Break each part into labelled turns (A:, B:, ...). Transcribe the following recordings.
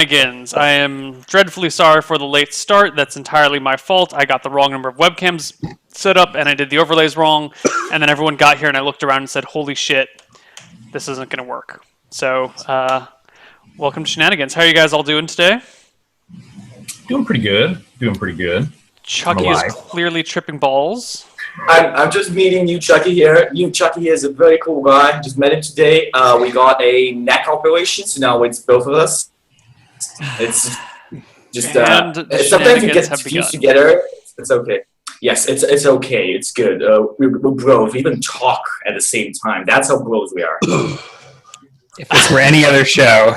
A: Shenanigans. I am dreadfully sorry for the late start. That's entirely my fault. I got the wrong number of webcams set up, and I did the overlays wrong. And then everyone got here, and I looked around and said, "Holy shit, this isn't going to work." So, welcome to Shenanigans. How are you guys all doing today?
B: Doing pretty good.
A: Chucky is clearly tripping balls.
C: I'm just meeting you, Chucky here. Chucky is a very cool guy. Just met him today. We got a neck operation, so now it's both of us. It's just sometimes we get confused together. It's okay. Yes, it's okay. It's good. We're bros. We even talk at the same time. That's how bros we are.
D: If this were any other show.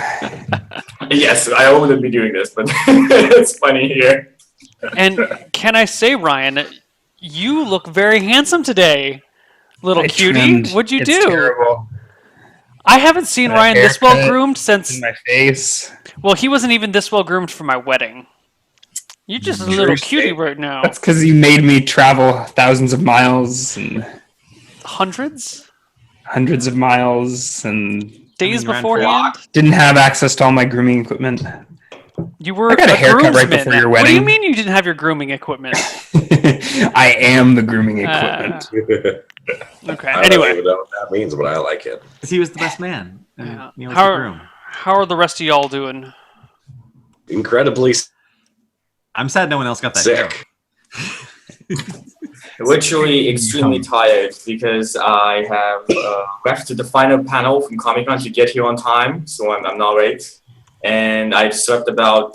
C: Yes, I wouldn't be doing this, but it's funny here.
A: And can I say, Ryan, you look very handsome today, little cutie. What'd you do?
D: Terrible.
A: I haven't seen Ryan this well groomed since.
D: In my face.
A: Well, he wasn't even this well groomed for my wedding. You're just a little cutie right now.
D: That's because you made me travel thousands of miles and
A: hundreds
D: of miles and
A: days beforehand.
D: Didn't have access to all my grooming equipment.
A: You were
D: I got a haircut right before your wedding.
A: What do you mean you didn't have your grooming equipment?
D: I am the grooming equipment.
A: Okay.
E: I don't even know what that means, but I like it.
F: Because he was the best man.
A: Yeah.
F: How
A: are the rest of y'all doing?
E: Incredibly.
F: I'm sad no one else got that.
E: Sick.
C: Literally extremely tired because I have left to the final panel from Comic-Con to get here on time, so I'm not late. And I've slept about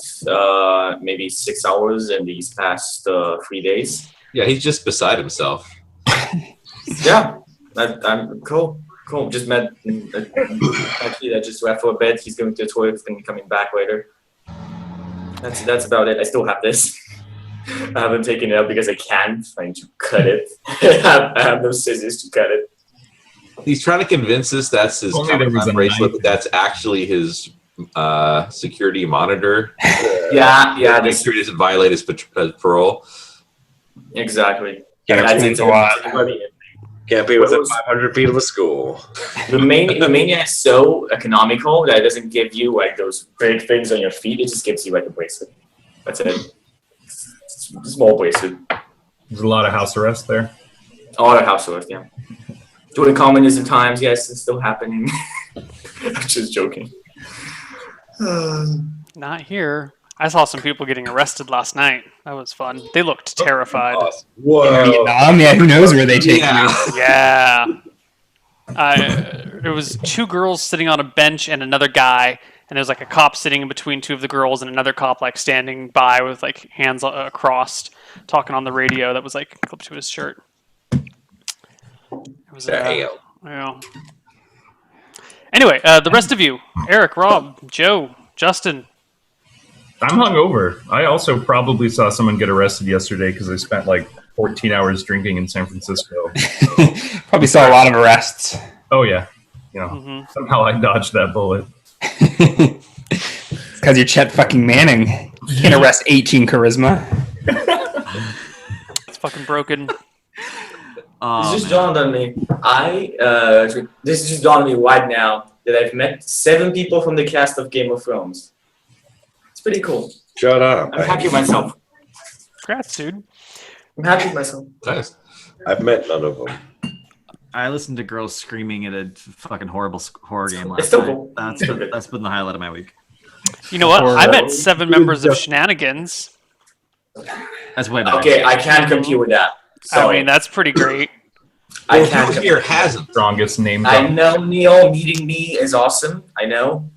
C: maybe 6 hours in these past 3 days.
E: Yeah, he's just beside himself.
C: Yeah, I'm cool. Just met actually I just left for a bed. He's going to the toilet. He's going to be coming back later. That's about it. I still have this. I haven't taken it out because I can't. I'm trying to cut it. I have no scissors to cut it.
E: He's trying to convince us that's his Comic-Con bracelet, but that's actually his security monitor.
C: Yeah.
E: Make sure he doesn't violate his parole.
C: Exactly.
D: Yeah,
C: that's
D: a lot.
E: Can't be within 500 feet of a school.
C: The Mania is so economical that it doesn't give you like those big things on your feet. It just gives you like a bracelet. That's it. It's a small bracelet.
B: There's a lot of house arrest there.
C: A lot of house arrest, yeah. During communism times, yes, it's still happening. I'm just joking.
A: Not here. I saw some people getting arrested last night. That was fun. They looked terrified.
E: Whoa.
D: Vietnam? Yeah, who knows where they take you?
A: Yeah. There was two girls sitting on a bench and another guy, and there was like a cop sitting in between two of the girls and another cop like standing by with like hands crossed, talking on the radio that was like clipped to his shirt. It was yeah. Anyway, the rest of you, Eric, Rob, Joe, Justin.
B: I'm hungover. I also probably saw someone get arrested yesterday because I spent like 14 hours drinking in San Francisco.
D: Probably saw a lot of arrests.
B: Oh yeah, somehow I dodged that bullet.
D: It's because you're Chet fucking Manning. You can't arrest 18 charisma.
A: It's fucking broken.
C: This just dawned on me. This just dawned on me right now that I've met 7 people from the cast of Game of Thrones. It's pretty cool.
E: Shut up.
C: I'm happy with myself.
A: Congrats, dude.
C: I'm happy with myself.
E: Nice. I've met none of them.
F: I listened to girls screaming at a fucking horrible horror game last
C: It's still
F: night.
C: cool.
F: That's been the highlight of my week.
A: You know what? I met 7 members of Shenanigans.
F: That's way better.
C: Okay, I can't compete with that. Sorry.
A: I mean, that's pretty great.
C: I can't
E: Who here hasn't?
B: Strongest name.
C: I know, Neil. Meeting me is awesome. I know.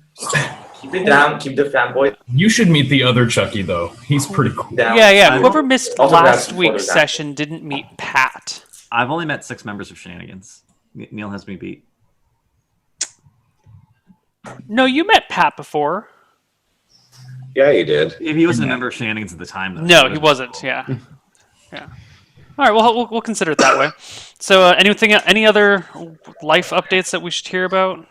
C: Keep it down. Keep the fanboy
B: You should meet the other Chucky though. He's pretty cool.
C: down.
A: Yeah. Whoever missed
C: Also
A: last
C: grab
A: week's
C: some
A: session didn't meet Pat.
F: I've only met 6 members of Shenanigans. Neil has me beat.
A: No, you met Pat before.
E: Yeah, you did.
F: He wasn't a member of Shenanigans at the time, though.
A: No, he wasn't. Yeah. All right. Well, we'll consider it that way. So, any other life updates that we should hear about?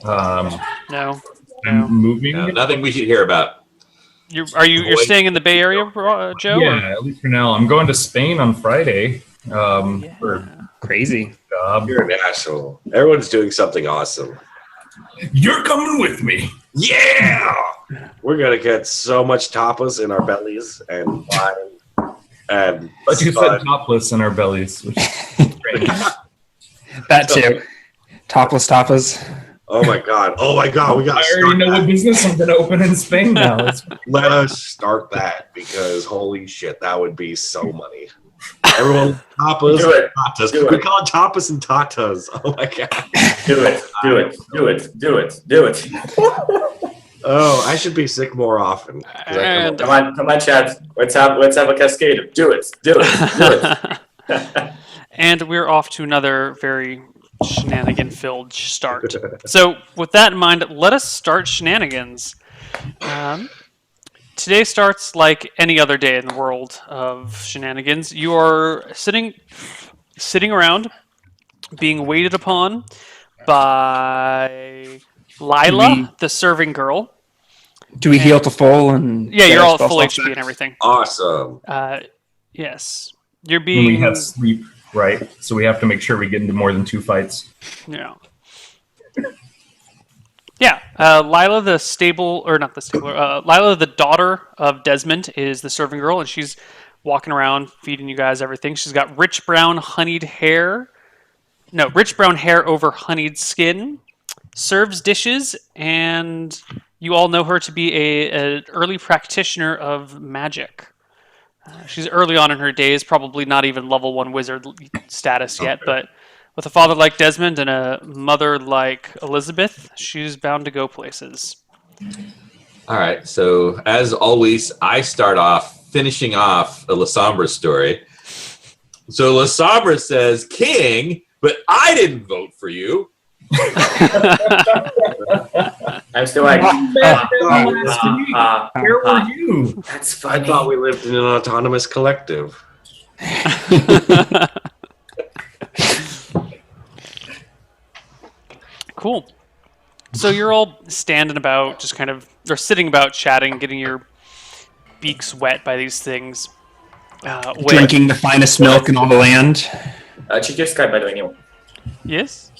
A: No.
B: I'm moving.
E: No, nothing we should hear about.
A: You're staying in the Bay Area, Joe?
B: Yeah, at least for now. I'm going to Spain on Friday. For
D: Crazy.
B: job.
E: You're an asshole. Everyone's doing something awesome.
B: You're coming with me.
E: Yeah.
G: We're gonna get so much tapas in our bellies and wine and.
B: But you
G: sun.
B: said topless in our bellies, which is strange.
D: That too. Topless tapas.
G: Oh my god! We got.
B: I already know what business I'm going to open in Spain now.
G: Let us start that because holy shit, that would be so money. Everyone, tapas,
C: Do it.
G: tatas.
C: Do
G: We
C: it.
G: call it tapas and tatas. Oh my god.
C: Do it. Do it. Do it. Do it. Do it.
G: Oh, I should be sick more often. 'cause I
A: And-
C: Come on, Chad. Let's have a cascade. Do it. Do it. Do it.
A: And we're off to another very shenanigan-filled start. So, with that in mind, let us start shenanigans. Today starts like any other day in the world of shenanigans. You are sitting around, being waited upon by Lila, the serving girl.
D: Do we heal to full? And
A: Yeah, you're all
D: spell
A: full
D: slot
A: HP and everything.
G: Awesome.
A: Yes, you're
B: And
A: being.
B: we have sleep, right? So we have to make sure we get into more than 2 fights.
A: Yeah. Yeah, Lila, the Lila, the daughter of Desmond, is the serving girl, and she's walking around feeding you guys everything. She's got rich brown hair over honeyed skin, serves dishes, and you all know her to be an early practitioner of magic. She's early on in her days, probably not even level 1 wizard status yet, but with a father like Desmond and a mother like Elizabeth, she's bound to go places.
E: All right. So as always, I start off finishing off a La Sombra story. So La Sombra says, "King, but I didn't vote for you."
C: I'm still like,
B: Where were you?
C: that's
G: I
C: funny.
G: thought we lived in an autonomous collective.
A: Cool. So you're all standing about, just kind of, or sitting about, chatting, getting your beaks wet by these things.
D: drinking the finest milk in all the land.
C: Check your Skype, by the way, Neil.
A: Yes.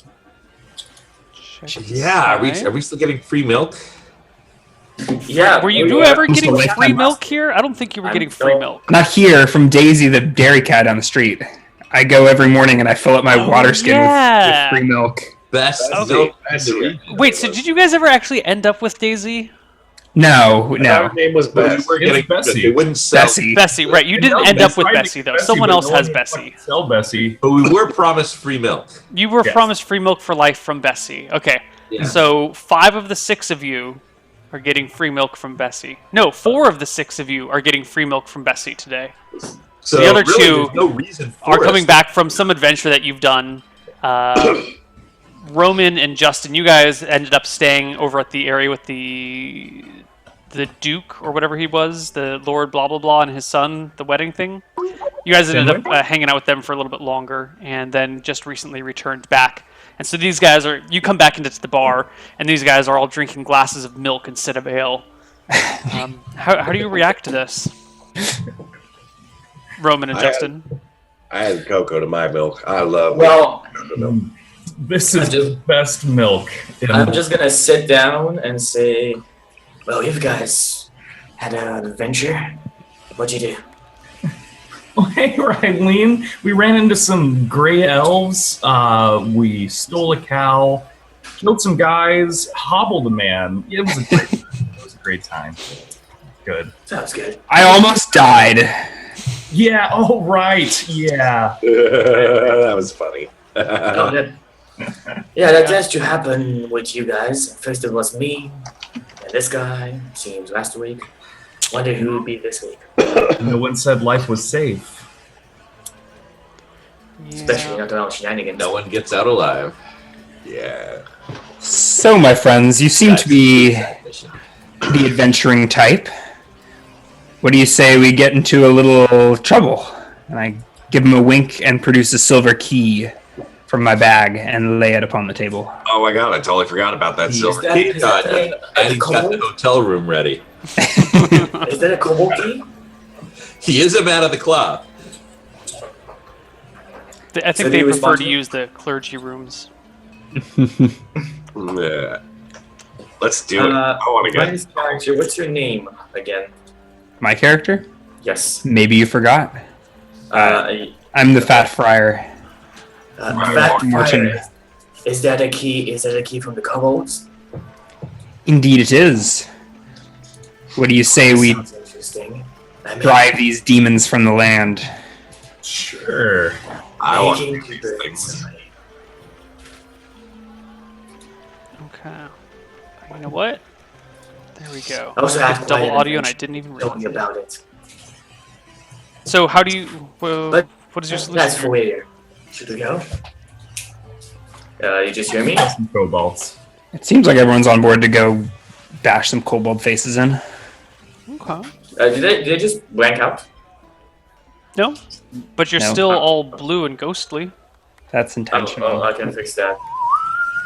A: Check
E: Yeah.
A: Skype.
E: Are we still getting free milk?
C: Yeah.
A: Were you
C: yeah.
A: ever
D: Comes to
A: getting
D: lifetime
A: free
D: last.
A: milk here? I don't think you were getting free
C: still-
A: milk.
D: Not here, from Daisy, the dairy cow down the street. I go every morning and I fill up my water skin
A: yeah.
D: with free milk.
E: Best
G: Okay.
E: milk in the region.
A: Wait, so did you guys ever actually end up with Daisy?
D: No.
G: Her name was Bess.
E: We're getting
B: It's Bessie.
E: They wouldn't sell,
D: Bessie.
A: Bessie, right? You didn't
B: No,
A: end
B: they
A: up with
B: tried to
A: Bessie,
B: get
A: though.
B: Bessie,
A: Someone
B: but
A: else
B: no
A: has
B: one
A: Bessie.
B: fucking Sell Bessie.
E: but we were promised free milk.
A: You were
B: Yes.
A: promised free milk for life from Bessie. Okay.
E: Yeah.
A: So 5 of the 6 of you are getting free milk from Bessie. No, 4 of the 6 of you are getting free milk from Bessie today.
E: So
A: The other
E: really,
A: two
E: there's no reason for
A: Are coming
E: us.
A: back from some adventure that you've done. Roman and Justin, you guys ended up staying over at the area with the Duke or whatever he was, the Lord blah blah blah, and his son, the wedding thing. You guys ended up hanging out with them for a little bit longer, and then just recently returned back. And so these guys you come back into the bar, and these guys are all drinking glasses of milk instead of ale. How do you react to this, Roman and Justin?
G: I had cocoa to my milk. I love
C: Well,
G: cocoa milk.
B: This is the best milk.
C: I'm just gonna sit down and say, well, you guys had an adventure. What'd you do?
B: Hey, Rylene, we ran into some gray elves. We stole a cow, killed some guys, hobbled a man. It was a great time. It was a great time. Good.
C: Sounds good.
D: I almost died.
B: Yeah, oh, right. Yeah.
G: That was funny.
C: Oh, that tends to happen with you guys. First it was me, and this guy, seems last week. Wonder who would be this week.
B: No one said life was safe.
C: Especially not around Shenanigans.
E: No one gets out alive.
G: Yeah.
D: So, my friends, you seem to be the adventuring type. What do you say we get into a little trouble? And I give him a wink and produce a silver key from my bag and lay it upon the table.
G: Oh my god, I totally forgot about that silver
C: that-
G: key.
C: is that a
E: And he's got the
C: kobold?
E: hotel room ready.
C: Is that a kobold key?
E: He is a man of the cloth.
A: I think
C: So
A: they
C: he
A: prefer
C: was
A: to
C: sponsored?
A: use the clergy rooms.
G: Yeah. Let's do it. I want to
C: Ryan's character, what's your name again?
D: My character?
C: Yes.
D: Maybe you forgot. I'm the Fat Friar.
C: Fat
D: Martin.
C: Fire. Is that a key? Is that a key from the kobolds?
D: Indeed, it is. What do you say we
C: Sounds interesting. I mean,
D: drive these demons from the land?
B: Sure.
G: I want to
C: making
G: do these
C: people
G: things.
C: inside.
A: Okay. You know what? There we go.
C: I also had
A: Double
C: quite an
A: audio, and I
C: adventure.
A: didn't even
C: Tell me
A: realize it.
C: about it.
A: So how do you? Well,
C: But
A: what is your solution?
C: That's
A: here?
C: for later. Should we go? You just hear me?
B: Some kobolds.
D: It seems like everyone's on board to go bash some kobold faces in.
A: Okay.
C: Did they just blank out?
A: No, but you're
D: No.
A: still all blue and ghostly.
D: That's intentional.
C: I can fix that.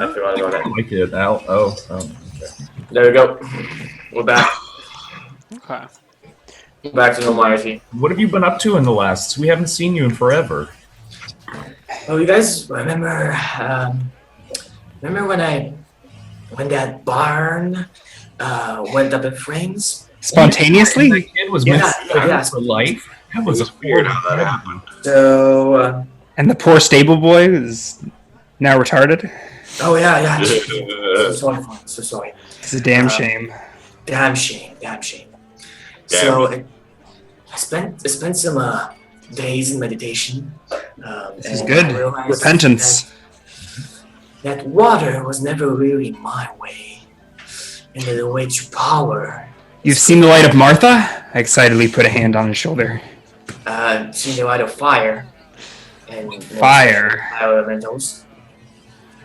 C: I forgot about
B: I
C: that.
B: like it. Oh. Okay.
C: There we go. We're back.
A: Okay.
C: Back to normality.
B: What have you been up to in the last? We haven't seen you in forever.
C: Oh, you guys remember? Remember when that barn went up in flames?
D: Spontaneously?
B: That kid was
C: Yeah,
B: meant to die
C: yeah.
B: for life. That
G: It
B: was
G: was
B: a
G: weird how that happened.
C: So,
D: And the poor stable boy is now retarded?
C: oh yeah. So sorry, for it, so sorry.
D: It's a damn shame.
C: Damn shame. So I spent some days in meditation.
D: This is
C: and
D: good.
C: I realized
D: Repentance.
C: That water was never really my way, and that the way to power.
D: You've seen the light of Martha? I excitedly put a hand on his shoulder.
C: Seen the light of fire. And
D: Fire.
C: elementals.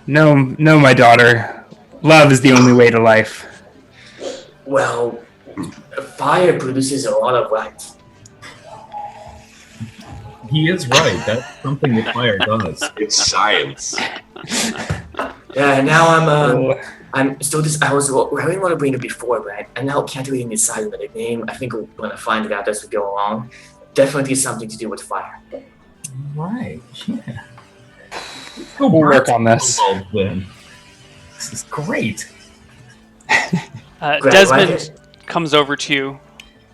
D: No, my daughter. Love is the only way to life.
C: Well, fire produces a lot of light.
B: He is right. That's something that fire does.
G: It's science.
C: Yeah, and now I'm still this. I really want to bring it before, but I now can't really decide on the nickname. I think we're gonna find it out as we go along. Definitely something to do with fire.
B: Right. Yeah. We'll
D: work on this.
B: Then. This is great.
C: Great,
A: Desmond
C: right?
A: comes over to you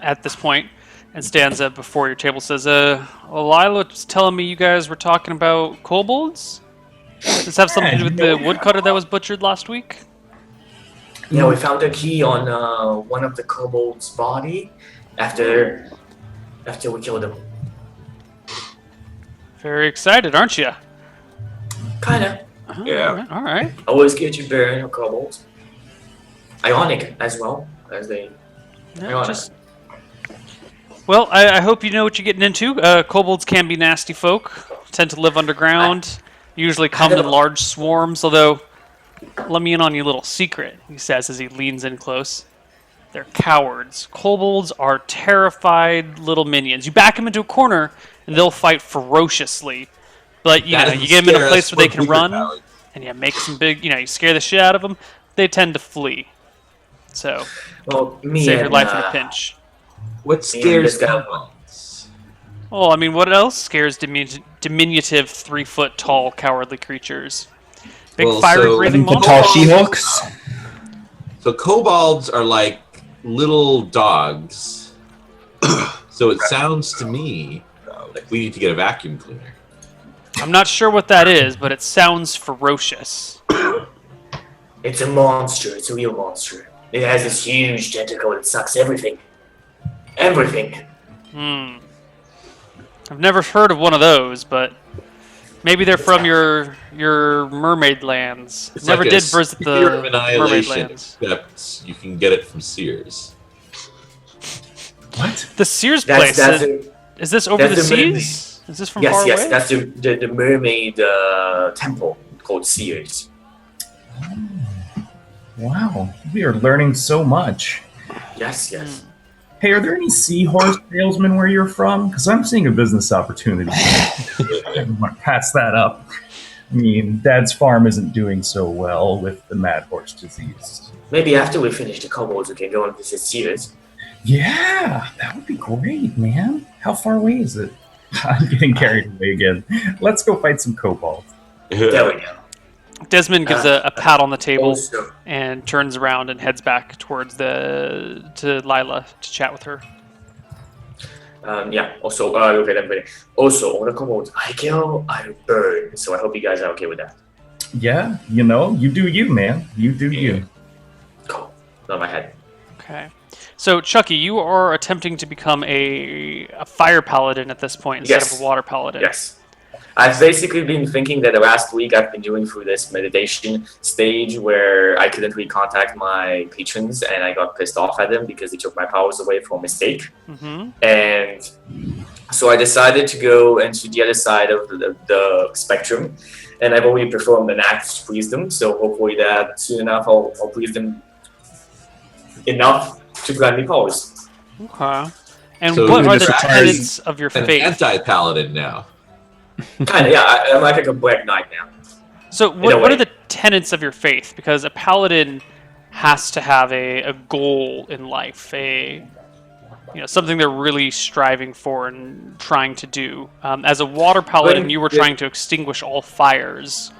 A: at this point and stands up before your table. Says, Lila was telling me you guys were talking about kobolds. Does this have something to do with the woodcutter that was butchered last week?
C: Yeah, we found a key on one of the kobolds' body after we killed him.
A: Very excited, aren't you?
C: Kinda.
G: Yeah.
A: All right.
C: Always good to burn a kobold. Ionic as well as they.
A: Yeah, well, I hope you know what you're getting into. Kobolds can be nasty folk. Tend to live underground. Usually come in large swarms. Although, let me in on your little secret. He says as he leans in close. They're cowards. Kobolds are terrified little minions. You back them into a corner, and they'll fight ferociously. But you get them in a place where they can run, and you make some big. You scare the shit out of them. They tend to flee. So,
C: Well, me
A: save
C: and
A: your life in a pinch.
E: What scares
C: this guy-
E: kobolds?
A: Oh, I mean, what else scares diminutive 3-foot tall cowardly creatures? Big
E: Well,
A: fiery
E: so-
A: breathing
D: The
A: monsters.
D: tall She-Hulks?
E: So kobolds are like little dogs. So it sounds to me like we need to get a vacuum cleaner.
A: I'm not sure what that is, but it sounds ferocious.
C: It's a monster. It's a real monster. It has this huge tentacle that sucks everything. Everything.
A: I've never heard of one of those, but maybe they're from your mermaid lands.
E: It's
A: Never
E: like a
A: did visit
E: spear
A: the
E: of
A: mermaid
E: annihilation,
A: lands.
E: except you can get it from Sears.
B: What?
A: The Sears
C: That's
A: place.
C: the
A: Is this over the
C: that's the mermaid.
A: seas? Is this from far
C: yes.
A: away?
C: That's the mermaid temple called Sears.
B: Wow. We are learning so much.
C: Yes.
B: Hey, are there any seahorse salesmen where you're from? Because I'm seeing a business opportunity. I want to pass that up. I mean, Dad's farm isn't doing so well with the mad horse disease.
C: Maybe after we finish the kobolds, we can go and visit Sears.
B: Yeah, that would be great, man. How far away is it? I'm getting carried away again. Let's go fight some kobolds.
C: There we go.
A: Desmond gives a pat on the table
C: Also,
A: and turns around and heads back towards to Lila to chat with her.
C: yeah. Also, okay, then. Also, on the commode, I kill, I burn. So I hope you guys are okay with that.
B: Yeah, you do you, man. You do you.
C: Cool. Not my head.
A: Okay. So, Chucky, you are attempting to become a fire paladin at this point instead
C: Yes.
A: of a water paladin.
C: Yes. I've basically been thinking that the last week I've been doing through this meditation stage where I couldn't really contact my patrons and I got pissed off at them because they took my powers away for a mistake.
A: Mm-hmm.
C: And so I decided to go into the other side of the spectrum, and I've already performed an act to please them. So hopefully that soon enough I'll please them enough to grant me powers.
A: Okay. And
E: So
A: what
E: you're
A: are the
E: just
A: tenets of your
E: An
A: faith?
E: anti-paladin now.
C: Kind of, yeah. I'm like a black knight now.
A: So
C: in a
A: what are
C: way.
A: the tenets of your faith? Because a paladin has to have a goal in life, something they're really striving for and trying to do. As a water paladin, you were trying to extinguish all fires.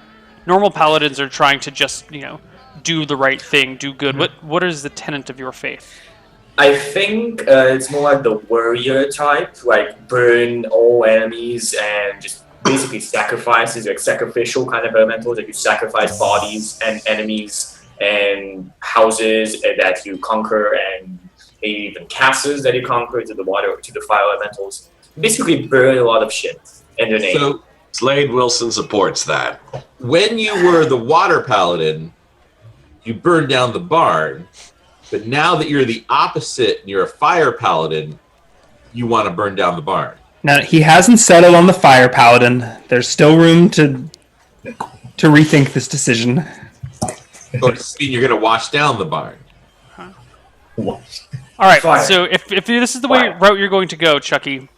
A: Normal paladins are trying to just, do the right thing, do good. What is the tenet of your faith?
C: I think it's more like the warrior type, like burn all enemies and just basically sacrifices, like sacrificial kind of elementals, like you sacrifice bodies and enemies and houses that you conquer and maybe even castles that you conquer to the water, to the fire elementals. Basically burn a lot of shit in their name.
E: So
G: Slade Wilson supports that.
E: when you were the water paladin, you burned down the barn. But now that you're the opposite and you're a fire paladin, you want to burn down the barn.
D: Now, he hasn't settled on the fire paladin. There's still room to rethink this decision.
E: Or does it mean you're going to wash down the barn?
A: All right,
C: Fire.
A: so if this is the route you're going to go, Chucky,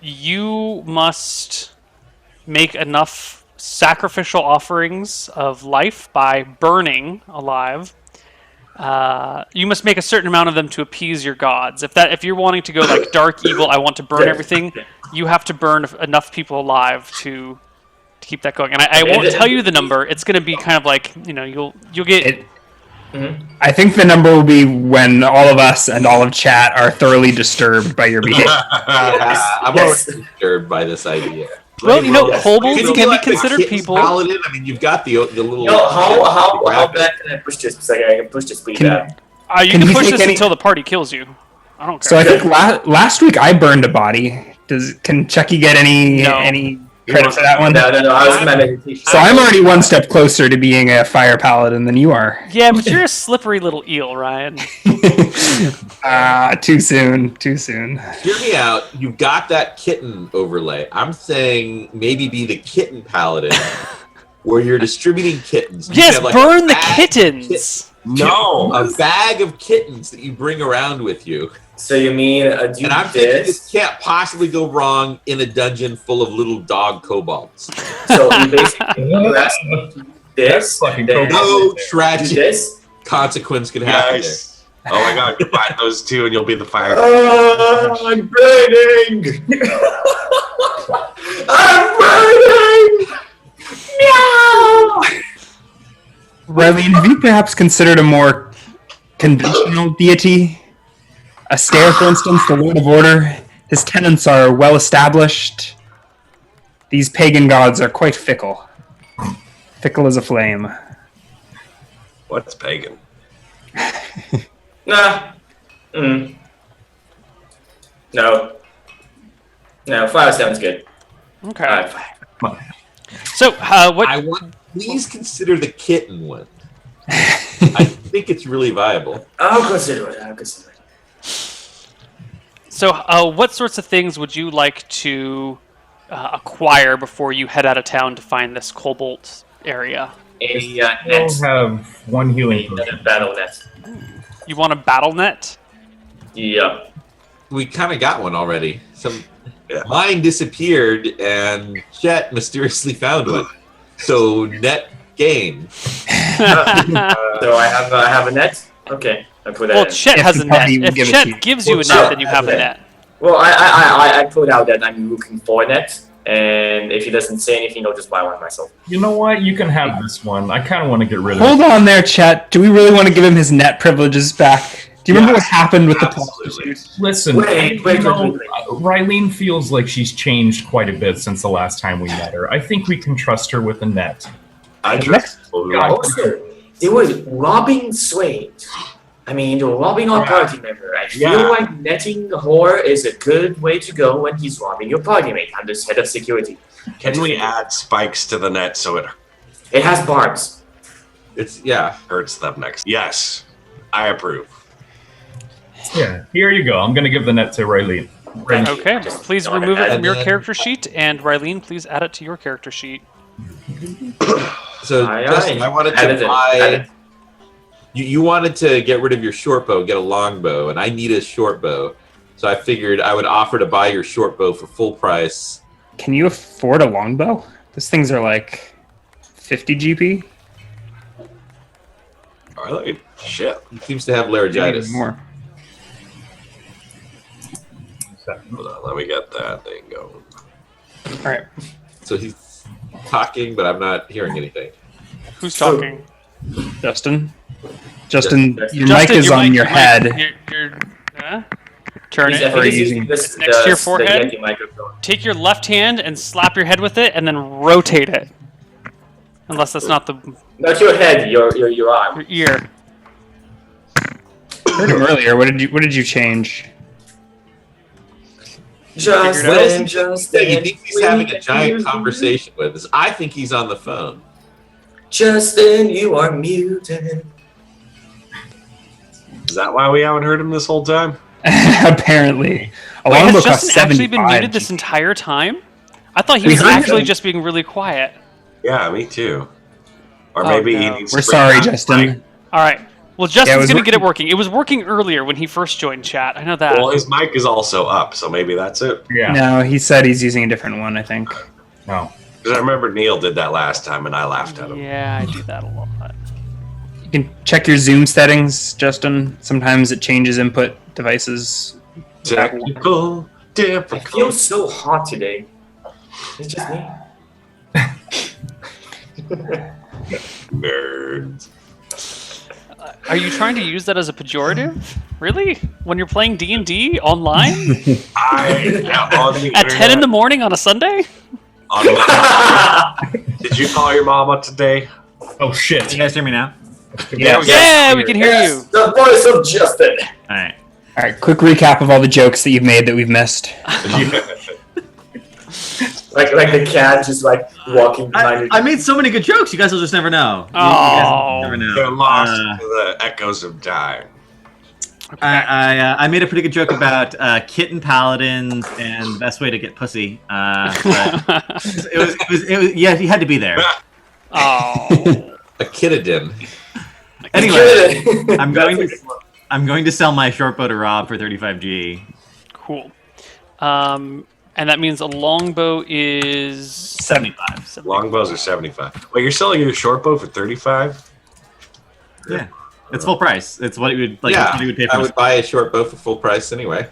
A: you must make enough sacrificial offerings of life by burning alive. You must make a certain amount of them to appease your gods. If you're wanting to go like dark evil, I want to burn everything, you have to burn enough people alive to keep that going. And I won't tell you the number. It's going to be kind of like, you'll get...
D: I think the number will be when all of us and all of chat are thoroughly disturbed by your behavior.
E: I'm already disturbed by this idea.
A: Well, kobolds
E: Could you
A: can be
E: like the
A: considered
E: kitten's
A: people.
E: Paladin? I mean, you've got the little.
C: How bad can I push this? Because I can push this pretty bad.
A: You
D: Can
A: can
D: he
A: push
D: take
A: this
D: any-
A: until the party kills you. I don't care.
D: So I think last week I burned a body. Can Chucky get any credit for that one?
C: No. I was in my meditation.
D: So I'm already one step closer to being a fire paladin than you are.
A: Yeah, but you're a slippery little eel, Ryan.
D: Too soon.
E: Hear me out. You've got that kitten overlay. I'm saying maybe be the kitten paladin, where you're distributing kittens. You
A: Yes,
E: have, like,
A: burn
E: a
A: the
E: bag of
A: kittens.
G: No.
E: A bag of kittens that you bring around with you.
C: So you mean do
E: And I'm thinking
C: this?
E: this can't possibly go wrong in a dungeon full of little dog kobolds.
C: So you basically arrest me to do this,
B: Fucking
C: and then
E: No
C: do
E: tragic
C: this.
E: consequence could happen
G: Yes. Oh my god, combine those two and you'll be the fire.
C: I'm burning! I'm burning! Meow!
D: Raylene, have you perhaps considered a more conventional deity? Astaire, for instance, the Lord of Order. His tenets are well established. These pagan gods are quite fickle. Fickle as a flame.
G: What's pagan?
C: Nah. No. No, 5-7's good.
A: Okay.
C: Alright.
A: So, what?
E: I want. Please consider the kitten one. I think it's really viable.
C: I'll consider it.
A: So, what sorts of things would you like to acquire before you head out of town to find this cobalt area?
C: A
B: We'll
C: net.
B: have one healing potion.
C: Another battle net.
A: You want a battle net?
C: Yeah.
E: We kind of got one already. Mine disappeared, and Chet mysteriously found one. So net gain.
C: So I have a net? Okay. I put that
A: Well,
C: in.
A: Chet
D: If
A: has
D: the
A: a net.
D: party will
A: If
D: give it
A: Chet
D: to you.
A: gives you a
C: Well,
A: net,
C: Chet
A: then you
C: has
A: have a
C: a
A: net.
C: Well, I put out that I'm looking for a net, And if he doesn't say anything, I'll just buy one myself.
B: You know what? You can have this one. I kind of want to get rid of
D: Hold
B: it.
D: on there, chat. Do we really want to give him his net privileges back? Do you remember what happened with
G: Absolutely.
D: the
B: Listen,
C: Wait.
B: Rylene feels like she's changed quite a bit since the last time we met her. I think we can trust her with a net.
G: I trust people who are-
C: Also, they were robbing Swain. I mean, you're robbing our party member. I feel
G: Yeah.
C: like netting the whore is a good way to go when he's robbing your party mate. I'm the head of security.
G: Can we add spikes to the net so
C: It has barbs.
E: It's
G: hurts them next? Yes, I approve.
B: Yeah, here you go. I'm going to give the net to Rylene.
A: Okay, please
C: Don't
A: remove it
C: add
A: from your
E: that.
A: character sheet, and Rylene, please add it to your character sheet.
E: So Justin, I wanted to buy. You wanted to get rid of your short bow, get a long bow, and I need a short bow. So I figured I would offer to buy your short bow for full price.
D: Can you afford a longbow? Those things are like 50 GP.
G: Are they? Shit.
E: He seems to have laryngitis.
D: More.
G: Hold on, let me get that thing going.
D: All right.
E: So he's talking, but I'm not hearing anything.
A: Who's talking?
D: Justin, your
A: Justin,
D: mic is on your
A: mic-
D: head.
A: Turn
C: I
A: it.
C: think
D: Or
C: he's
D: using-
C: using this
A: next to your
C: the
A: forehead?
C: Yeti microphone.
A: Take your left hand and slap your head with it, and then rotate it. Unless that's not the
C: Not your head, your arm.
A: your ear.
D: I heard him earlier. What did you change?
C: Just
A: Figured it
C: then,
A: out.
C: just
E: He
C: then.
E: thinks he's having a giant conversation with us. I think he's on the phone.
C: Justin, you are muted.
G: Is that why we haven't heard him this whole time?
D: Apparently, a
A: Wait,
D: longbow
A: has
D: costs
A: Justin actually been
D: 75
A: muted this entire time? I thought he
D: We
A: was
D: heard
A: actually
D: him.
A: just being really quiet.
G: Yeah, me too. Or
A: Oh,
G: maybe he
A: no.
G: needs
D: We're
G: to bring
D: sorry,
G: back
D: Justin.
G: Mike.
A: All right. Well, Justin's
D: was
A: going to get it
D: working.
A: working. It was working earlier when he first joined chat. I know that.
G: Well, his mic is also up, so maybe that's it.
B: Yeah.
D: No, he said he's using a different one. I think.
B: No.
G: Because I remember Neil did that last time, and I laughed at him.
A: Yeah, I do that a lot.
D: You can check your Zoom settings, Justin. Sometimes it changes input devices.
G: Technical
C: I
G: difficulty.
C: feel so hot today. It's just me.
G: Nerds.
A: Are you trying to use that as a pejorative? Really? When you're playing D&D online
G: On the
A: at 10 in the morning on a Sunday?
G: Did you call your mama today?
B: Oh, shit.
F: Can you guys hear me now?
D: Yeah.
A: Yeah, we can hear you.
C: The voice of Justin.
F: All right.
D: All right. Quick recap of all the jokes that you've made that we've missed.
C: Like the cat just like walking behind you.
F: I made so many good jokes. You guys will just never know. You
A: Oh.
F: guys will never know.
G: They're lost to the echoes of time.
F: I made a pretty good joke about kitten paladins and the best way to get pussy. But it was yeah, you had to be there.
A: Oh.
E: A Kittadin.
F: Anyway, I'm going to sell my short bow to Rob for 35G.
A: Cool. And that means a longbow is
F: 75.
G: Longbows are 75. Wait, you're selling your short bow for 35?
F: Yeah, it's full price. It's what it would like.
E: Yeah,
F: What you would pay for.
E: I would buy a short bow for full price anyway.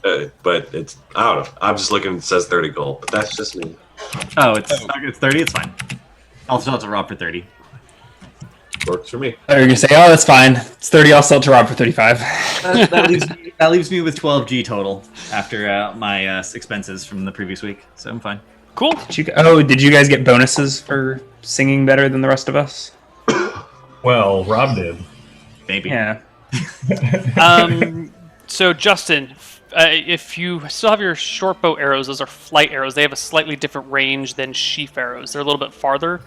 G: But it's, I don't know. I'm just looking, it says 30 gold, but that's just me.
F: Oh, it's 30. It's fine. I'll sell it to Rob for 30.
E: Works for me.
D: I was gonna say, oh, that's fine. It's 30. I'll sell it to Rob for 35.
F: That leaves me with 12G total after my expenses from the previous week. So I'm fine.
A: cool.
D: Did you guys get bonuses for singing better than the rest of us?
B: Well, Rob did.
F: Maybe.
D: Yeah.
A: So Justin, if you still have your short bow arrows, those are flight arrows. They have a slightly different range than sheaf arrows. They're a little bit farther,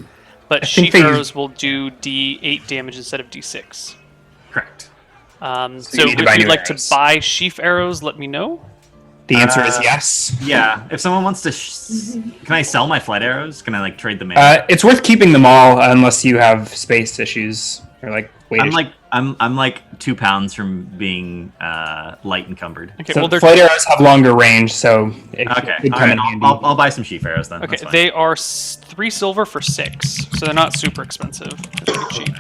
A: but
D: think
A: sheaf
D: they-
A: arrows will do D8 damage instead of D6.
F: Correct.
A: So
D: you need to
A: if
D: buy
A: you'd
D: new
A: like
D: arrows.
A: to buy sheaf arrows, let me know.
D: The answer is yes.
F: Yeah. If someone wants to, can I sell my flight arrows? Can I like trade them in?
D: It's worth keeping them all unless you have space issues or like weight issues.
F: I'm like 2 pounds from being light encumbered.
A: Okay,
D: So
A: well they're
D: flight arrows have longer range, so it
F: Okay.
D: could
F: All
D: come
F: right.
D: in handy.
F: I'll buy some sheaf arrows then.
A: okay.
F: That's fine.
A: They are 3 silver for 6, so they're not super expensive. They're pretty cheap.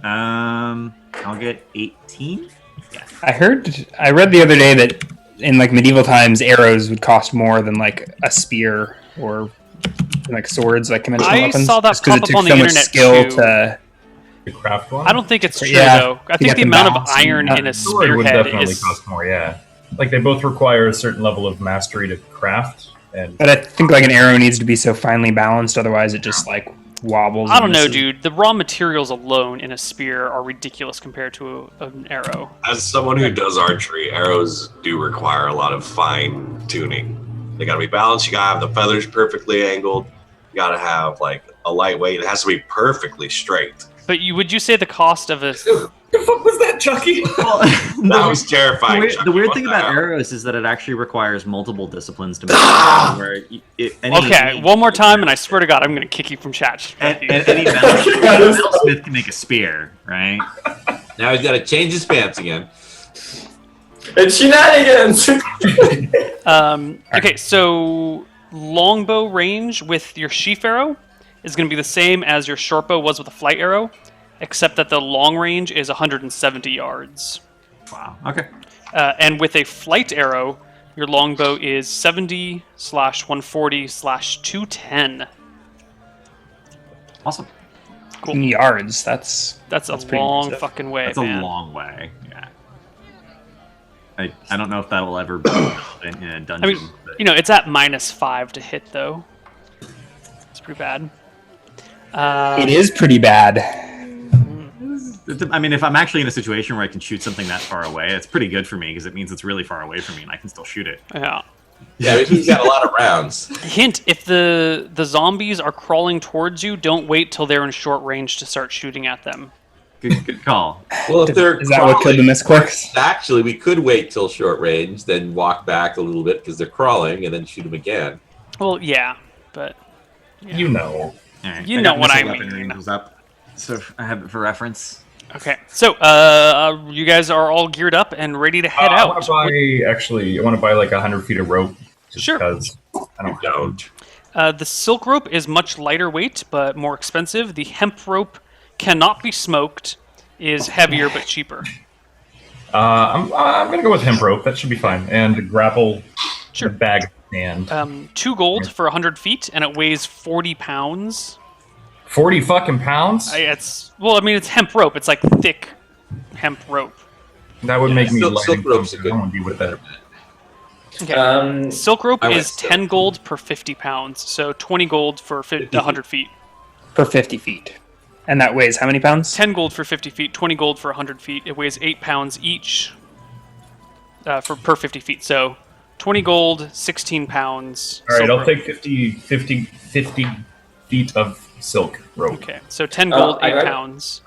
F: I'll get 18.
D: I read the other day that in like medieval times, arrows would cost more than like a spear. or like swords, like conventional
A: I
D: weapons?
A: saw that
D: Just 'cause
A: pop
D: it
A: up
D: took
A: on the
D: so much
A: internet,
D: skill
A: too.
D: to.
B: The craft one.
A: I don't think it's true
D: Yeah,
A: though. I
D: you
A: think
D: got
A: the
D: the
A: amount of
D: balance
A: iron
D: and
A: in a
B: Sword would
A: spearhead
B: definitely
A: is.
B: cost more. Yeah, like they both require a certain level of mastery to craft. And
D: But I think like an arrow needs to be so finely balanced, otherwise it just like wobbles.
A: I
D: and
A: don't know,
D: misses.
A: dude. The raw materials alone in a spear are ridiculous compared to an arrow.
G: As someone who does archery, arrows do require a lot of fine tuning. They gotta be balanced. You gotta have the feathers perfectly angled. You gotta have like a lightweight. It has to be perfectly straight.
A: But would you say the cost of a
B: the fuck was that, Chucky?
G: That was terrifying.
F: The weird
G: What
F: thing
G: the
F: about
G: hell?
F: arrows is that it actually requires multiple disciplines to make it. Where
A: Okay, one more time, and I swear to God, I'm going to kick you from chat.
F: Any metalsmith can make a spear, right?
E: Now he's got to change his pants again.
C: It's Shenanigans!
A: Okay, so longbow range with your sheaf arrow is going to be the same as your short bow was with a flight arrow, except that the long range is 170 yards.
F: Wow. Okay.
A: And with a flight arrow, your longbow is 70/140/210.
F: Awesome.
A: Cool.
D: In yards. That's
A: That's a
D: pretty
A: long
D: impressive.
A: fucking way,
F: That's
A: man.
F: a long way. Yeah. I don't know if that will ever be in a dungeon.
A: I mean,
F: but-
A: you know, it's at -5 to hit, though. It's pretty bad.
D: it is pretty bad.
F: I mean, if I'm actually in a situation where I can shoot something that far away, it's pretty good for me because it means it's really far away from me and I can still shoot it.
A: Yeah.
E: Yeah, but he's got a lot of rounds.
A: Hint, if the zombies are crawling towards you, don't wait till they're in short range to start shooting at them.
F: Good call.
E: Well, if they're
D: Is that what killed the misclicks?
E: Actually, we could wait till short range, then walk back a little bit because they're crawling, and then shoot them again.
A: Well, yeah, but
B: You know.
F: All right,
A: You
F: I
A: know
F: got
A: what I
F: missile weapon
A: mean.
F: ranges up, so I have it for reference.
A: okay. So, you guys are all geared up and ready to head
B: I
A: out.
B: want to buy. Actually, I want to buy like 100 feet of rope. Just
A: Sure.
B: Because I don't.
A: The silk rope is much lighter weight, but more expensive. The hemp rope cannot be smoked, is heavier but cheaper.
B: I'm gonna go with hemp rope. That should be fine. And grapple.
A: Sure.
B: The bag and
A: 2 gold for 100 feet, and it weighs 40 pounds.
B: 40 fucking pounds.
A: It's hemp rope. It's like thick hemp rope.
B: That would make me
E: silk
B: light and
E: rope's a
B: comfy.
E: good
B: I want to be with that.
A: Okay. Silk rope
E: I went
A: is
E: silk.
A: 10 gold per 50 pounds, so 20 gold for 100 feet.
D: Per 50 feet. And that weighs how many pounds?
A: 10 gold for 50 feet, 20 gold for 100 feet. It weighs 8 pounds each per 50 feet. So 20 gold, 16 pounds.
B: All right,
A: silk
B: I'll
A: rope.
B: take 50 feet of silk rope.
A: Okay, so 10 gold,
C: I
A: 8
C: got it.
A: pounds.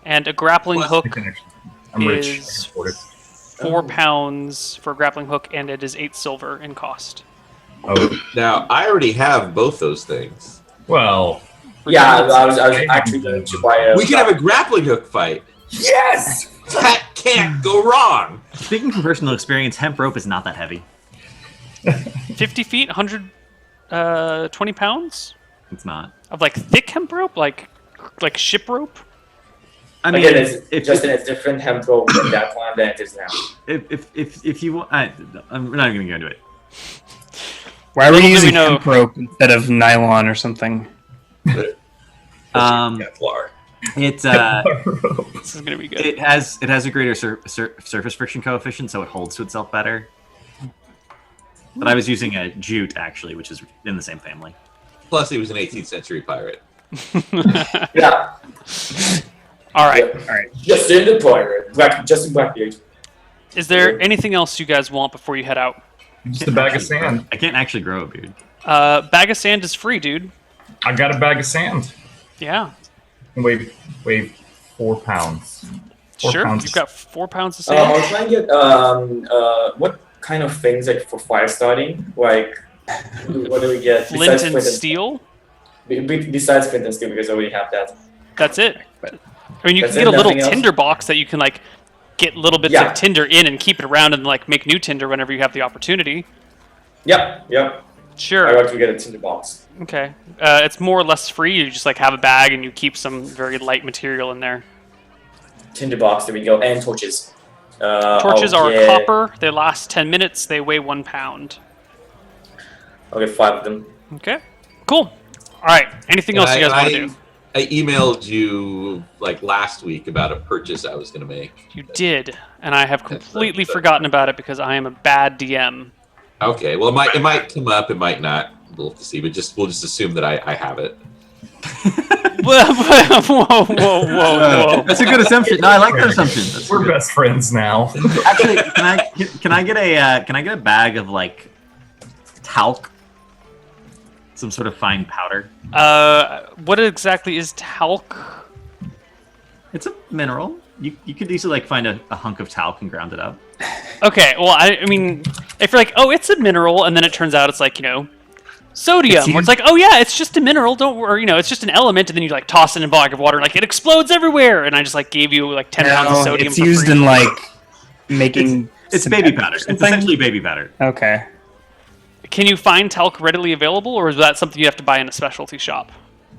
A: And a grappling
B: I
A: hook
B: can actually- I'm rich. I can
A: is
B: afford it.
A: 4 pounds for a grappling hook, and it is 8 silver in cost.
B: Oh,
E: Now, I already have both those things.
B: well.
C: Yeah, I was actually going to buy a.
E: We can have a grappling hook fight.
B: Yes!
E: That can't go wrong.
F: Speaking from personal experience, hemp rope is not that heavy.
A: 50 feet, 120 pounds
F: It's not.
A: of like thick hemp rope, like ship rope.
F: I mean,
C: Again, it's
F: if,
C: Justin, it's different hemp rope in that time than it is now.
F: if you want, I'm not even gonna go into it.
D: Why are we
A: Little do
D: using
A: we know-
D: hemp rope instead of nylon or something?
G: Kevlar.
F: It's
A: This is gonna be good.
F: it has a greater surface friction coefficient, so it holds to itself better. But I was using a jute actually, which is in the same family.
E: Plus, he was an 18th century pirate.
C: Yeah,
A: All right.
B: All right.
C: Justin the pirate, Justin Blackbeard.
A: Is there anything else you guys want before you head out?
B: Just a bag of sand.
F: I can't actually grow a beard.
A: Bag of sand is free, dude.
B: I got a bag of sand.
A: Yeah.
B: Weigh 4 pounds. 4
A: Sure.
B: pounds.
A: You've got 4 pounds of
C: I
A: sand.
C: was trying to get what kind of things like for fire starting? Like, what do we get
A: Flint and steel.
C: Besides flint and steel, because I already have that.
A: That's it. I mean, you
C: That's
A: can get
C: it,
A: a little
C: nothing else?
A: tinder box that you can like get little bits
C: Yeah.
A: of tinder in and keep it around and like make new tinder whenever you have the opportunity.
C: Yep. I
A: Sure.
C: like to get a tinder box.
A: Okay. It's more or less free. You just like have a bag and you keep some very light material in there.
C: Tinder box. There we go. And torches.
A: Torches
C: I'll
A: are
C: get-
A: copper. They last 10 minutes. They weigh 1 pound.
C: I'll get 5 of them.
A: Okay. Cool. All right. Anything else you guys want to do?
E: I emailed you like last week about a purchase I was going to make.
A: You did, and I have completely forgotten about it because I am a bad DM.
E: Okay, well, it might come up, it might not. We'll have to see, but we'll just assume that I have it.
A: whoa.
F: That's a good assumption. No, I like that assumption.
B: We're best friends now.
F: Actually, can I get a bag of like talc? Some sort of fine powder.
A: What exactly is talc?
F: It's a mineral. You could easily like find a hunk of talc and ground it up.
A: Okay, well, I mean, if you're like, oh, it's a mineral, and then it turns out it's like, sodium, where it's like, oh yeah, it's just a mineral, don't worry, it's just an element, and then you like toss it in a bag of water, and like it explodes everywhere, and I just like gave you like 10 pounds of sodium.
D: It's used in like making.
F: It's baby powder. It's essentially baby powder.
D: Okay.
A: Can you find talc readily available, or is that something you have to buy in a specialty shop?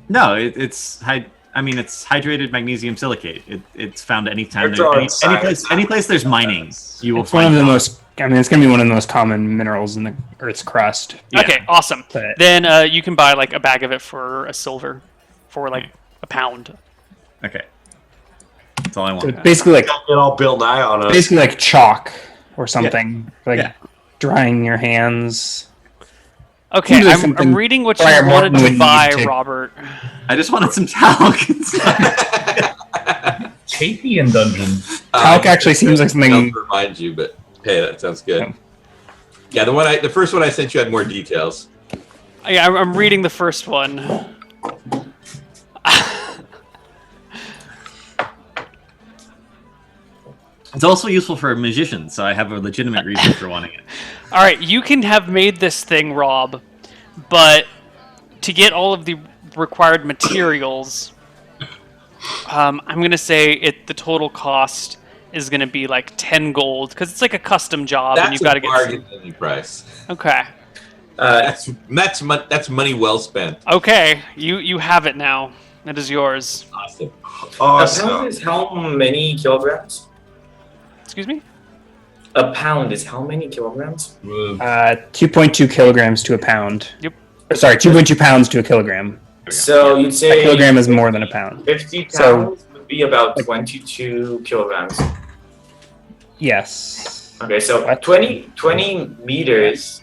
F: No, it's hydrated magnesium silicate. It's found anytime. Any place there's mining, you will
D: It's
F: find
D: one of the
F: talc.
D: most. I mean, it's going to be one of the most common minerals in the Earth's crust.
F: Yeah.
A: Okay, awesome.
D: But-
A: Then you can buy like a bag of it for a silver, for like a pound.
F: Okay. That's all I
D: So
F: want.
D: it's basically like
G: Get all Bill Nye on us.
D: basically like chalk or something, like
F: Yeah.
D: drying your hands.
A: Okay,
D: Seems like
A: I'm
D: something
A: reading what
D: Brian
A: you wanted
D: Martin
A: to
D: would
A: buy,
D: need to-
A: Robert.
F: I just wanted some talc.
B: Chapey Dungeon.
D: Talc actually seems like something-
E: I'll remind you, but hey, that sounds good. Yeah, the first one I sent you had more details.
A: Yeah, I'm reading the first one.
F: It's also useful for a magician, so I have a legitimate reason for wanting it.
A: All right, you can have made this thing, Rob, but to get all of the required materials, I'm gonna say the total cost is gonna be like 10 gold because it's like a custom job, and
E: That's
A: you've got to
E: a
A: get.
E: bargain price.
A: Okay.
E: That's money well spent.
A: Okay, you have it now. It is yours.
E: Awesome.
C: A pound is how many kilograms?
A: Excuse me?
C: A pound is how many kilograms?
D: 2.2 kilograms to a pound.
A: Yep.
D: Sorry, 2.2 pounds to a kilogram.
C: So you'd
D: A
C: say
D: kilogram is more than a pound.
C: 50 pounds
D: So-
C: would be about 22 kilograms.
D: Yes.
C: Okay, so
D: What?
C: 20 meters,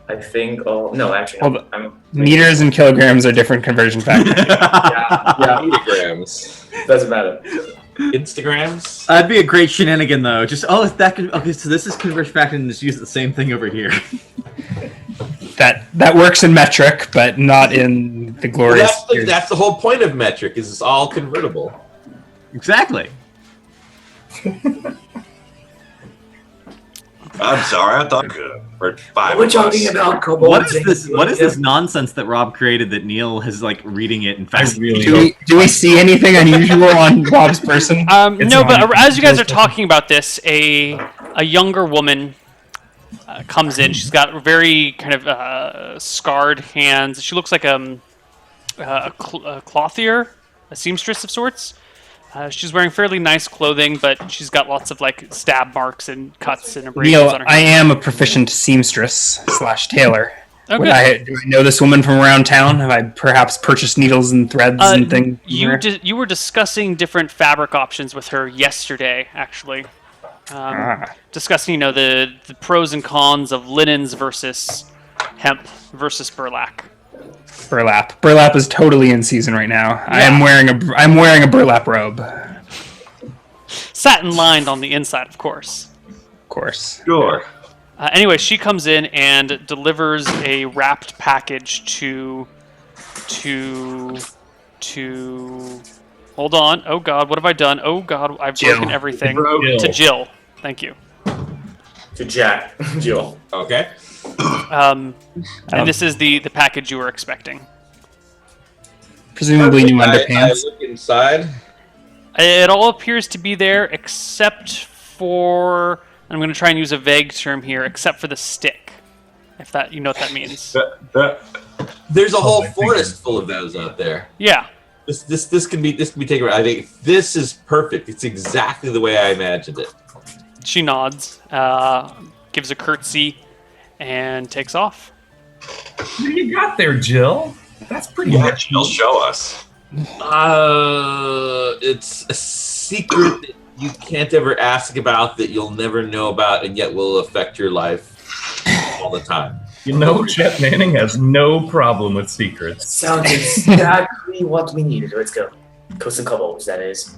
C: I think. Oh no, actually,
D: Hold on.
C: I'm
D: Meters and kilograms are different conversion factors.
C: yeah,
E: Metograms.
C: doesn't matter.
E: Instagrams.
F: That'd be a great shenanigan, though. Just okay. So this is conversion factor, and just use the same thing over here.
D: that works in metric, but not in the
E: Well,
D: glorious.
E: that's the whole point of metric. Is it's all convertible.
F: Exactly.
G: I'm sorry, I thought I could. For 5
C: We're
G: of us.
C: talking about kobolds.
F: What is this? What is this nonsense that Rob created that Neil has like reading it? In fact,
D: do we see anything unusual on Rob's person? It's
A: No,
D: on-
A: but as you guys are talking about this, a younger woman comes in. She's got very kind of scarred hands. She looks like a clothier, a seamstress of sorts. She's wearing fairly nice clothing, but she's got lots of like stab marks and cuts and abrasions
D: Neil,
A: on her
D: I
A: hands.
D: am a proficient seamstress / tailor.
A: Oh,
D: Do
A: good.
D: I know this woman from around town? Have I perhaps purchased needles and threads and things? from her?
A: You were discussing different fabric options with her yesterday, actually. Discussing, the pros and cons of linens versus hemp versus burlap.
D: Burlap. Burlap is totally in season right now.
A: Yeah.
D: I'm wearing a burlap robe.
A: Satin lined on the inside, of course.
D: Of course.
G: Sure.
A: Anyway, she comes in and delivers a wrapped package to. Hold on. Oh God, what have I done? Oh God, I've
D: Jill.
A: broken everything.
B: Jill.
A: To Jill. Thank you.
C: To Jack, Jill.
E: Okay.
A: And this is the package you were expecting.
D: Presumably new
E: I
D: underpants.
E: look inside.
A: It all appears to be there except for. I'm going to try and use a vague term here, except for the stick. If that, you know what that means.
E: There's a whole
B: I think
E: forest full of those out there.
A: Yeah.
E: This can be taken. I think this is perfect. It's exactly the way I imagined it.
A: She nods, gives a curtsy, and takes off.
B: What do you got there, Jill? That's pretty
G: Yeah,
B: much.
G: she'll show us.
E: It's a secret that you can't ever ask about, that you'll never know about, and yet will affect your life all the time.
B: You know, Chet Manning has no problem with secrets.
C: Sounds exactly what we needed. Let's go. Coast and Cobbles, that is.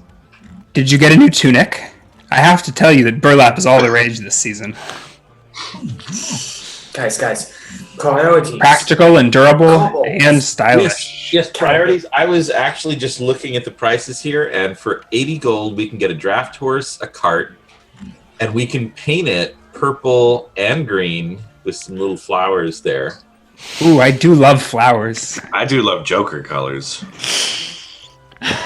D: Did you get a new tunic? I have to tell you that burlap is all the rage this season.
C: Guys, priorities.
D: Practical and durable
C: Cobbles.
D: and stylish.
E: Yes, priorities. I was actually just looking at the prices here, and for 80 gold, we can get a draft horse, a cart, and we can paint it purple and green with some little flowers there.
D: Ooh, I do love flowers.
G: I do love Joker colors.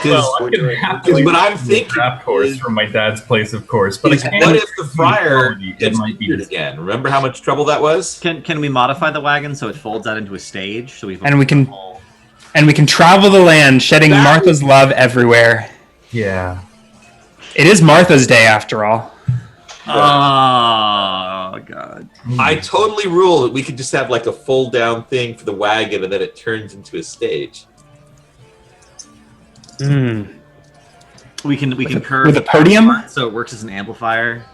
B: Well, I'm gonna happily
E: what I'm
B: the
E: thinking
B: draft horse
E: is-
B: from my dad's place, of course. But
E: Is
B: I
E: what if the friar
B: it
E: gets
B: might be
E: injured again? Remember how much trouble that was?
F: Can we modify the wagon so it folds out into a stage? So we
D: And we can travel the land, shedding Martha's love everywhere.
B: Yeah.
D: It is Martha's Day, after all.
F: Oh god.
E: I totally rule that we could just have like a fold down thing for the wagon, and then it turns into a stage.
F: We can curve
D: with a podium?
F: so it works as an amplifier.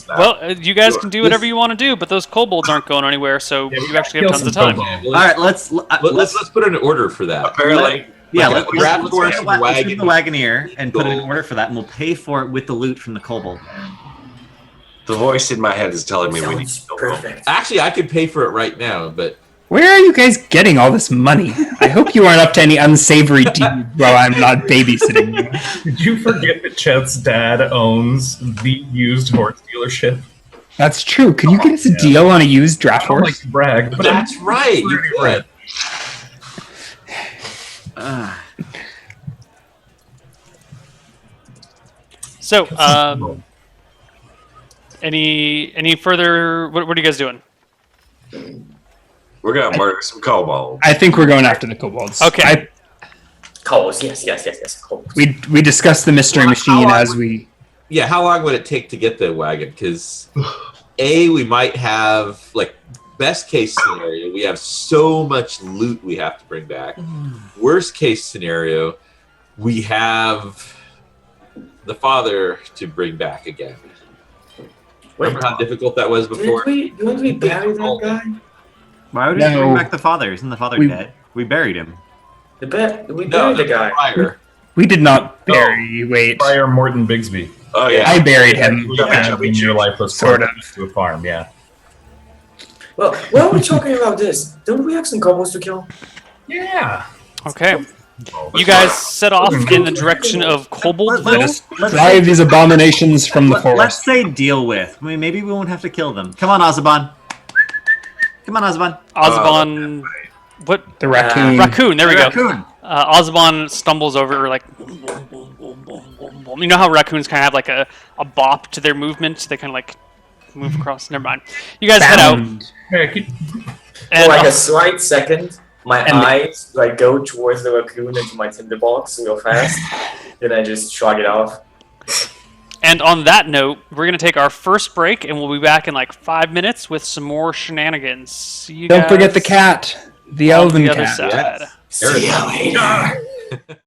A: Well, you guys can do whatever you want to do, but those kobolds aren't going anywhere, so
B: Yeah, we
A: you actually have
B: kill
A: tons of
B: some
A: time.
B: kobolds.
F: All right, let's
E: Let's put an order for that.
G: Apparently,
F: yeah,
E: Like a
F: let's
E: draft
F: let's
E: horse
F: get
E: and
F: let's
E: wagon
F: get the Wagoneer and put an
E: gold.
F: order for that, and we'll pay for it with the loot from the kobold.
G: the voice in my head is telling me we need
C: Sounds
G: to go.
C: perfect.
E: Actually, I could pay for it right now, but
D: Where are you guys getting all this money? I hope you aren't up to any unsavory deeds while I'm not babysitting you.
B: Did you forget that Chet's dad owns the used horse dealership?
D: That's true. Could you get us a
B: Yeah.
D: deal on a used draft
B: I don't like
D: horse?
B: to brag, but
E: that's right. You
B: pretty
E: could.
A: So, any further? What are you guys doing?
G: We're gonna murder some kobolds.
D: I think we're going after the kobolds.
A: Okay.
C: Cobbles, yes. Cobbles.
D: We discussed the mystery machine as we.
E: Yeah, how long would it take to get the wagon? Because we might have, like, best case scenario, we have so much loot we have to bring back. Worst case scenario, we have the father to bring back again.
C: Wait,
E: Remember how difficult that was before?
C: didn't we bury that guy?
F: Why would we
D: No.
F: bring back the father? Isn't the father
D: We-
F: dead? We buried him.
C: We
E: No,
C: buried the
E: the
C: guy.
E: friar.
D: We did not bury. Wait.
B: Friar Morton Bigsby.
G: Oh yeah,
D: I buried him.
B: In your lifeless
D: Sort
B: corpse to a farm, yeah.
C: Well, while we're talking about this, don't we have some kobolds to kill?
B: Yeah.
A: Okay. You guys set off in the direction of Koboldville.
F: Let's
D: Drive these abominations from the
F: let's
D: forest.
F: say deal with. I mean, maybe we won't have to kill them. Come on, Ozabon. Come on, Ozabon.
A: Ozbon, what?
D: The raccoon.
A: Raccoon. There we go.
F: Raccoon.
A: Ozbon stumbles over, like, you know how raccoons kind of have like a bop to their movement? They kind of like move across. Never mind. You guys head out.
D: Bound.
B: Hey, keep-
A: And,
C: For like a slight second, my
D: And-
C: eyes like go towards the raccoon into my tinderbox real fast. Then I just shrug it off.
A: and on that note, we're going to take our first break, and we'll be back in like 5 minutes with some more shenanigans. See you
D: Don't
A: guys
D: forget the cat. The
A: on
D: elven
A: the other
D: cat.
A: side.
E: Yes.
C: See you later.